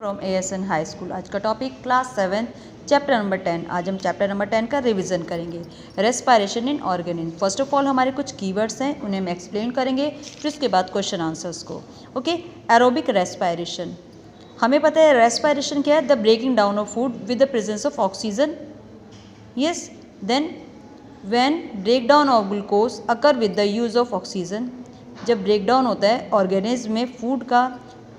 From ASN high school. आज का topic class 7 chapter number 10। आज हम चैप्टर नंबर 10 का रिवीजन करेंगे, respiration in organ. First of all हमारे कुछ कीवर्ड्स हैं, उन्हें हम एक्सप्लेन करेंगे, फिर उसके बाद क्वेश्चन आंसर्स को। Okay, aerobic respiration. हमें पता है रेस्पिरेशन क्या है, the breaking down of food with the presence of oxygen. Yes, then when break down of glucose occur with the use of oxygen. जब ब्रेक डाउन होता है organism में फूड का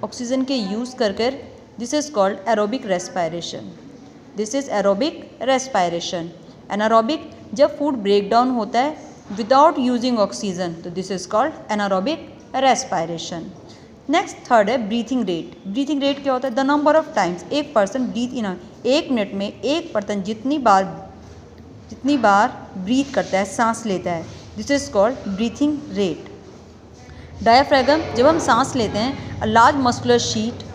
ऑक्सीजन के यूज़ कर this is called aerobic respiration. This is aerobic respiration. Anaerobic, जब food break down होता है विदाउट यूजिंग ऑक्सीजन, तो this is called anaerobic respiration. Next third है ब्रीथिंग रेट। ब्रीथिंग रेट क्या होता है, द नंबर ऑफ टाइम्स एक person breathe इन, एक मिनट में एक पर्सन जितनी बार ब्रीथ करता है, सांस लेता है, this is called breathing rate. Diaphragm, जब हम सांस लेते हैं, अ लार्ज मस्कुलर शीट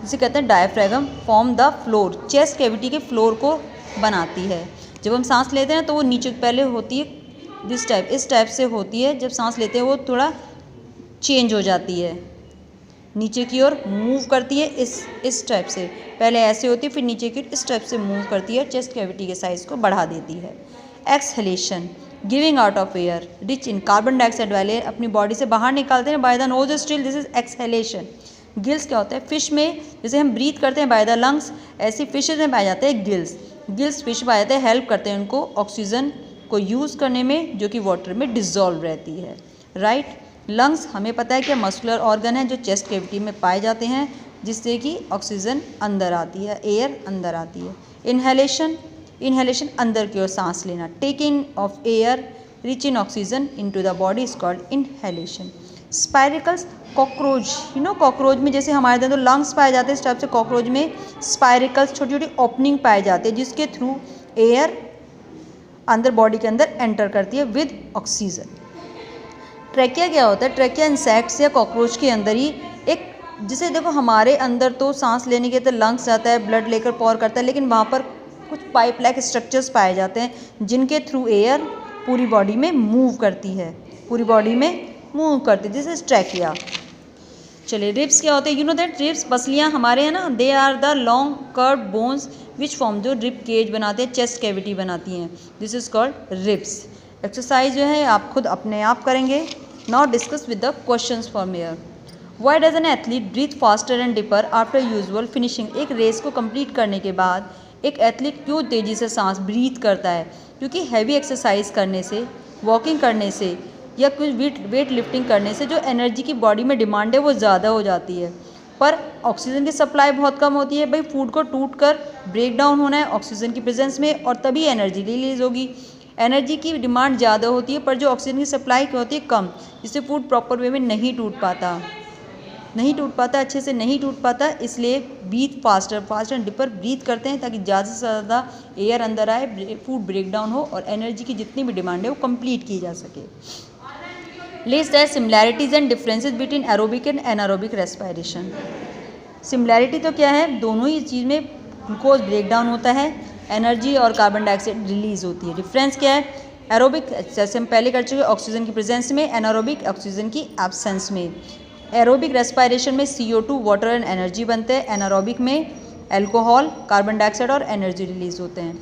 जिसे कहते हैं diaphragm form the floor, chest cavity के फ्लोर को बनाती है। जब हम सांस लेते हैं तो वो नीचे पहले होती है इस टाइप से होती है, जब सांस लेते हैं वो थोड़ा चेंज हो जाती है, नीचे की ओर मूव करती है इस टाइप से, पहले ऐसे होती है फिर नीचे की ओर इस टाइप से मूव करती है, चेस्ट कैविटी के साइज को बढ़ा देती है। Exhalation, giving out of air rich in carbon dioxide वाले अपनी बॉडी से बाहर निकालते हैं by the nose still, this is exhalation. Gills क्या होता है, फिश में जैसे हम ब्रीथ करते हैं बाय द लंग्स, ऐसी फिशेज में पाए जाते हैं गिल्स। गिल्स फिश पाए जाते हैं, हेल्प करते हैं उनको ऑक्सीजन को यूज़ करने में जो कि वाटर में डिजॉल्व रहती है। राइट, लंग्स हमें पता है कि मस्कुलर ऑर्गन है जो चेस्ट कैविटी में पाए जाते हैं, जिससे कि ऑक्सीजन अंदर आती है, एयर अंदर आती है। इनहेलेशन अंदर की ओर सांस लेना, taking of air rich in oxygen into the body is called inhalation. Spiracles, cockroach, cockroach में जैसे हमारे अंदर तो लंग्स पाए जाते हैं, इस टाइप से कॉकरोच में स्पाइरिकल्स छोटी छोटी ओपनिंग पाए जाते हैं जिसके थ्रू एयर अंदर बॉडी के अंदर एंटर करती है विद ऑक्सीजन। ट्रैकिया क्या होता है, ट्रैकिया इंसेक्ट्स या कॉकरोच के अंदर ही एक, जिसे देखो हमारे अंदर तो सांस लेने के तो लंग्स जाता है, ब्लड लेकर पॉर करता है, लेकिन वहाँ पर कुछ पाइप लाइक स्ट्रक्चर्स पाए जाते हैं जिनके थ्रू एयर पूरी बॉडी में मूव करती है, दिस इज ट्रैकिया। चलिए रिब्स क्या होते हैं, दैट रिब्स, पसलियाँ हमारे हैं ना, they are the long curve bones which form, जो रिब केज बनाते हैं, चेस्ट कैविटी बनाती हैं, this is called ribs. Exercise जो है आप खुद अपने आप करेंगे। Now discuss with the questions for mayor. Why does an athlete breathe faster and deeper after usual finishing. एक रेस को कंप्लीट करने के बाद एक एथलीट क्यों तेज़ी से सांस ब्रीथ करता है, क्योंकि हैवी एक्सरसाइज करने से, वॉकिंग करने से या कुछ वेट लिफ्टिंग करने से जो एनर्जी की बॉडी में डिमांड है वो ज़्यादा हो जाती है, पर ऑक्सीजन की सप्लाई बहुत कम होती है। भाई फूड को टूट कर ब्रेक डाउन होना है ऑक्सीजन की प्रेजेंस में, और तभी एनर्जी रिलीज होगी। एनर्जी की डिमांड ज़्यादा होती है पर जो ऑक्सीजन की सप्लाई होती है कम, जिससे फूड प्रॉपर वे में नहीं टूट पाता, अच्छे से नहीं टूट पाता, इसलिए breathe fast and deeper breathe करते हैं ताकि ज़्यादा से ज़्यादा एयर अंदर आए, फूड ब्रेक डाउन हो और एनर्जी की जितनी भी डिमांड है वो कंप्लीट की जा सके। लिस्ट है similarities and differences between aerobic and anaerobic respiration. Similarity तो क्या है, दोनों ही चीज़ में ग्लूकोज ब्रेक डाउन होता है, एनर्जी और कार्बन डाइऑक्साइड रिलीज होती है। डिफरेंस क्या है, एरोबिक जैसे हम पहले कर चुके ऑक्सीजन की प्रेजेंस में, एनारोबिक ऑक्सीजन की एब्सेंस में। एरोबिक रेस्पिरेशन में CO2 वाटर एंड एनर्जी बनते हैं, एनारोबिक में अल्कोहल, कार्बन डाइऑक्साइड और एनर्जी रिलीज होते हैं।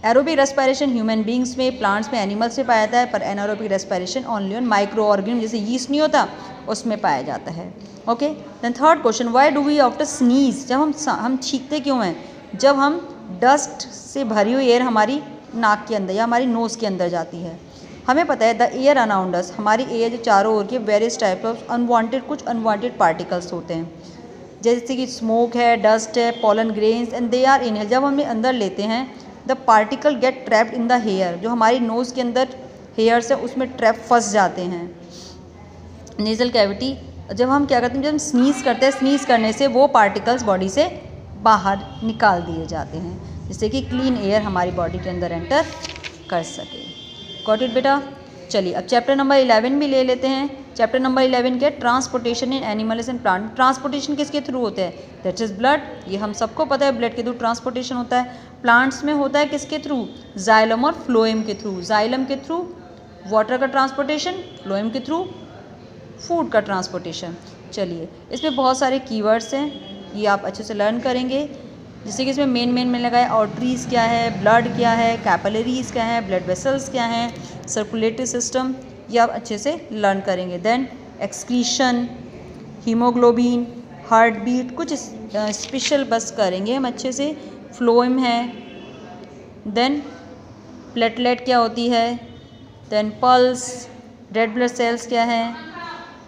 एरोबिक रेस्पिरेशन ह्यूमन बींग्स में, प्लांट्स में, एनिमल्स में पाया जाता है, पर anaerobic respiration only on microorganism, जैसे यीस्ट नहीं होता उसमें पाया जाता है। Okay, then third question, why do we after sneeze, जब हम छींकते क्यों हैं, जब हम डस्ट से भरी हुई एयर हमारी नाक के अंदर या हमारी नोज़ के अंदर जाती है। हमें पता है द एयर अराउंड अस, हमारी एयर जो चारों ओर के वेरियस टाइप ऑफ कुछ अनवांटेड पार्टिकल्स होते हैं, जैसे कि स्मोक है, डस्ट है, pollen grains, and they are inhale, जब हमें अंदर लेते हैं the particle get trapped in the hair, जो हमारी नोज़ के अंदर हेयर्स है उसमें ट्रैप फंस जाते हैं नेजल कैविटी। जब हम क्या करते हैं, जब हम स्नीज़ करते हैं, स्नीज़ करने से वो पार्टिकल्स बॉडी से बाहर निकाल दिए जाते हैं, जिससे कि क्लीन एयर हमारी बॉडी के अंदर एंटर कर सके। गॉट इट बेटा। चलिए अब चैप्टर नंबर 11 भी ले लेते हैं। चैप्टर नंबर 11 क्या है, transportation in animals and plant. Transportation किसके थ्रू होते हैं, दैट इज ब्लड, ये हम सबको पता है, ब्लड के थ्रू ट्रांसपोर्टेशन होता है। प्लांट्स में होता है किसके थ्रू, जाइलम और फ्लोएम के थ्रू। जाइलम के थ्रू वाटर का ट्रांसपोर्टेशन, फ्लोएम के थ्रू फूड का ट्रांसपोर्टेशन। चलिए इसमें बहुत सारे कीवर्ड्स हैं, ये आप अच्छे से लर्न करेंगे। जैसे कि इसमें मेन में लगाए आर्टरीज क्या है, ब्लड क्या है, कैपिलरीज क्या है, ब्लड वेसल्स क्या हैं, सर्कुलेटरी सिस्टम, ये आप अच्छे से लर्न करेंगे। Then excretion, haemoglobin, heart beat, कुछ स्पेशल बस करेंगे हम अच्छे से। फ्लोएम है, देन प्लेटलेट क्या होती है, then pulse, red blood cells क्या है,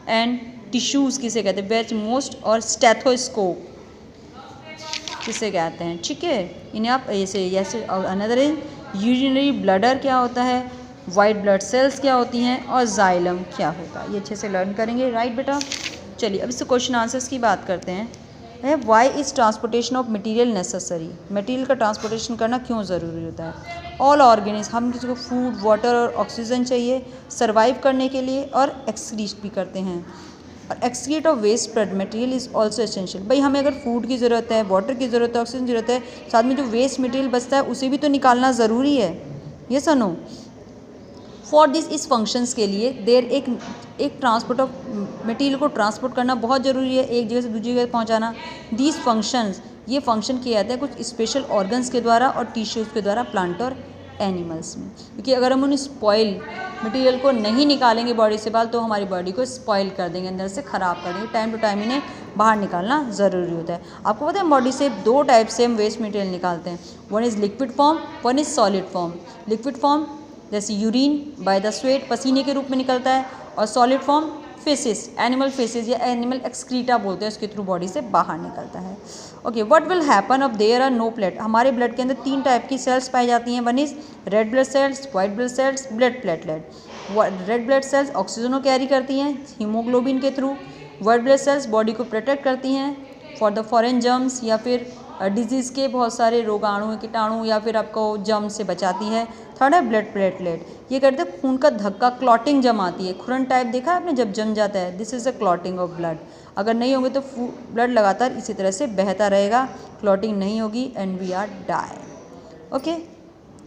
एंड टिश्यूज़ किसे कहते हैं, वेच मोस्ट, और स्टेथोस्कोप किसे कहते हैं। ठीक है, इन्हें आप ऐसे और अनदर इज यूरिनरी ब्लडर क्या होता है, वाइट ब्लड सेल्स क्या होती हैं, और जाइलम क्या होता है, ये अच्छे से लर्न करेंगे। राइट बेटा, चलिए अब इससे क्वेश्चन आंसर्स की बात करते हैं। Why is transportation of material necessary, material का ट्रांसपोर्टेशन करना क्यों ज़रूरी होता है। ऑल ऑर्गेनिज्म, हम किसी को फूड, वाटर और ऑक्सीजन चाहिए सर्वाइव करने के लिए, और एक्सक्रीट भी करते हैं। और excrete of waste material is also essential. भाई हमें अगर फूड की ज़रूरत है, वाटर की ज़रूरत है, ऑक्सीजन की ज़रूरत है, साथ में जो वेस्ट मटेरियल बचता है उसे भी तो निकालना ज़रूरी है। ये सनो फॉर दिस इस फंक्शंस के लिए देर एक ट्रांसपोर्ट ऑफ मटेरियल को ट्रांसपोर्ट करना बहुत ज़रूरी है, एक जगह से दूसरी जगह पहुंचाना। दीज फंक्शंस, ये फंक्शन किए जाते हैं कुछ स्पेशल ऑर्गन्स के द्वारा और टिश्यूज़ के द्वारा प्लांट और एनिमल्स में। क्योंकि अगर हम उन स्पॉइल मटेरियल को नहीं निकालेंगे बॉडी से बाहर तो हमारी बॉडी को स्पॉइल कर देंगे, अंदर से ख़राब कर देंगे। टाइम टू टाइम इन्हें बाहर निकालना ज़रूरी होता है। आपको पता है बॉडी से 2 टाइप से हम वेस्ट मटेरियल निकालते हैं, one is liquid form, one is solid form. Liquid form जैसे यूरिन बाय द स्वेट, पसीने के रूप में निकलता है, और solid form faces, animal faces या एनिमल एक्सक्रीटा बोलते हैं, उसके थ्रू बॉडी से बाहर निकलता है। ओके, व्हाट विल हैपन अब देयर आर नो प्लेट। हमारे ब्लड के अंदर 3 टाइप की सेल्स पाई जाती हैं, one is red blood cells, white blood sales, blood platelet. Red blood cells oxygen को कैरी करती हैं हीमोग्लोबिन के through, white blood cells body को प्रोटेक्ट करती हैं फॉर द फॉरेन जर्म्स या फिर डिजीज़ के बहुत सारे रोगाणु, कीटाणु या फिर आपको जर्म से बचाती है। थर्ड है ब्लड प्लेटलेट, ये करते हैं खून का धक्का, क्लॉटिंग जम आती है, खुरन टाइप देखा है आपने जब जम जाता है, this is a clotting of blood. अगर नहीं होंगे तो ब्लड लगातार इसी तरह से बहता रहेगा, क्लॉटिंग नहीं होगी, and we are die. Okay,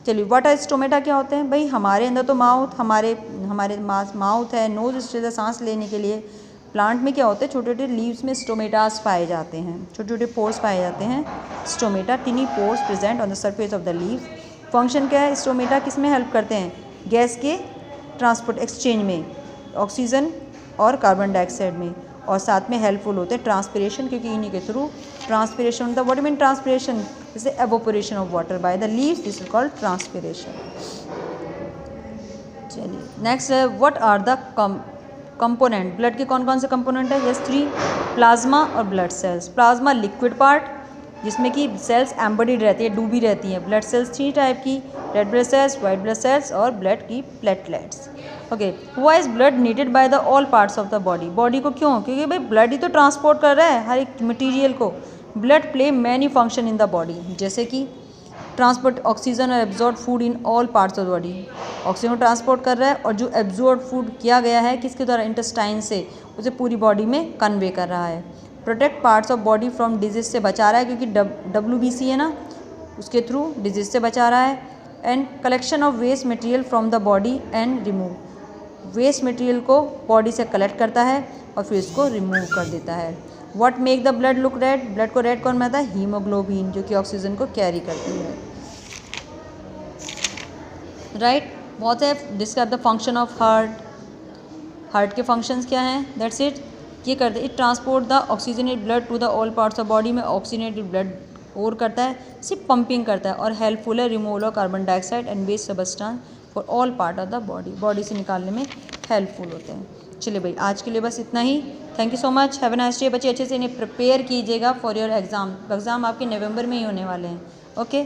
चलिए व्हाट आर स्टोमेटा क्या होते हैं। भाई हमारे अंदर तो हमारे माउथ है, नोज से सांस लेने के लिए। प्लांट में क्या होता है, छोटे छोटे लीव्स में स्टोमेटास पाए जाते हैं, छोटे छोटे पोर्स पाए जाते हैं, stomata, टिनी pores present on the surface of the leave. Function क्या है, स्टोमेटा किस में हेल्प करते हैं, गैस के ट्रांसपोर्ट एक्सचेंज में, ऑक्सीजन और कार्बन डाइऑक्साइड में, और साथ में हेल्पफुल होते हैं ट्रांसपिरेशन, क्योंकि इन्हीं के थ्रू ट्रांसपिरेशन होता है। व्हाट मीन ट्रांसपिरेशन, जैसे evaporation of water by the leaves, this is called transpiration. चलिए नेक्स्ट है, what are the component. Blood के कौन कौन से कंपोनेंट है, यस 3, प्लाज्मा और blood cells. Plasma liquid part जिसमें कि सेल्स एम्बेडेड रहती है, डूबी रहती हैं। ब्लड सेल्स 3 टाइप की, red blood cells, white blood cells और ब्लड की platelets. Okay, why is blood needed by the all parts of the body. Body को क्यों, क्योंकि भाई ब्लड ही तो ट्रांसपोर्ट कर रहा है हर एक मटीरियल को। Blood play many function in the body, जैसे कि ट्रांसपोर्ट ऑक्सीजन और absorb food in all parts of the body. Oxygen को ट्रांसपोर्ट कर रहा है, और जो एब्जॉर्ब फूड किया गया है किसके द्वारा, इंटेस्टाइन से, उसे पूरी बॉडी में कन्वे कर रहा है। Protect parts of body from disease से बचा रहा है, क्योंकि WBC है ना, उसके थ्रू डिजीज से बचा रहा है। And collection of waste material from the body and remove, waste material को बॉडी से कलेक्ट करता है और फिर इसको रिमूव कर देता है। What make the blood look red, blood को रेड कौन बनाता है, हीमोग्लोबिन, जो कि ऑक्सीजन को कैरी करती है। राइट, बहुत है। Describe the function of heart. Heart के फंक्शंस क्या हैं, दैट्स इट। ये करते it transport the oxygenated blood to the all parts of body में ऑक्सीजनेटेड ब्लड और करता है, सिर्फ पंपिंग करता है, और हेल्पफुल है removal of carbon dioxide and waste substance for all part of the body, body से निकालने में हेल्पफुल होते हैं। चलिए भाई आज के लिए बस इतना ही। Thank you so much, have a nice day. बच्चे अच्छे से इन्हें प्रिपेयर कीजिएगा फॉर योर एग्ज़ाम। एग्ज़ाम आपके नवंबर में ही होने वाले हैं। ओके।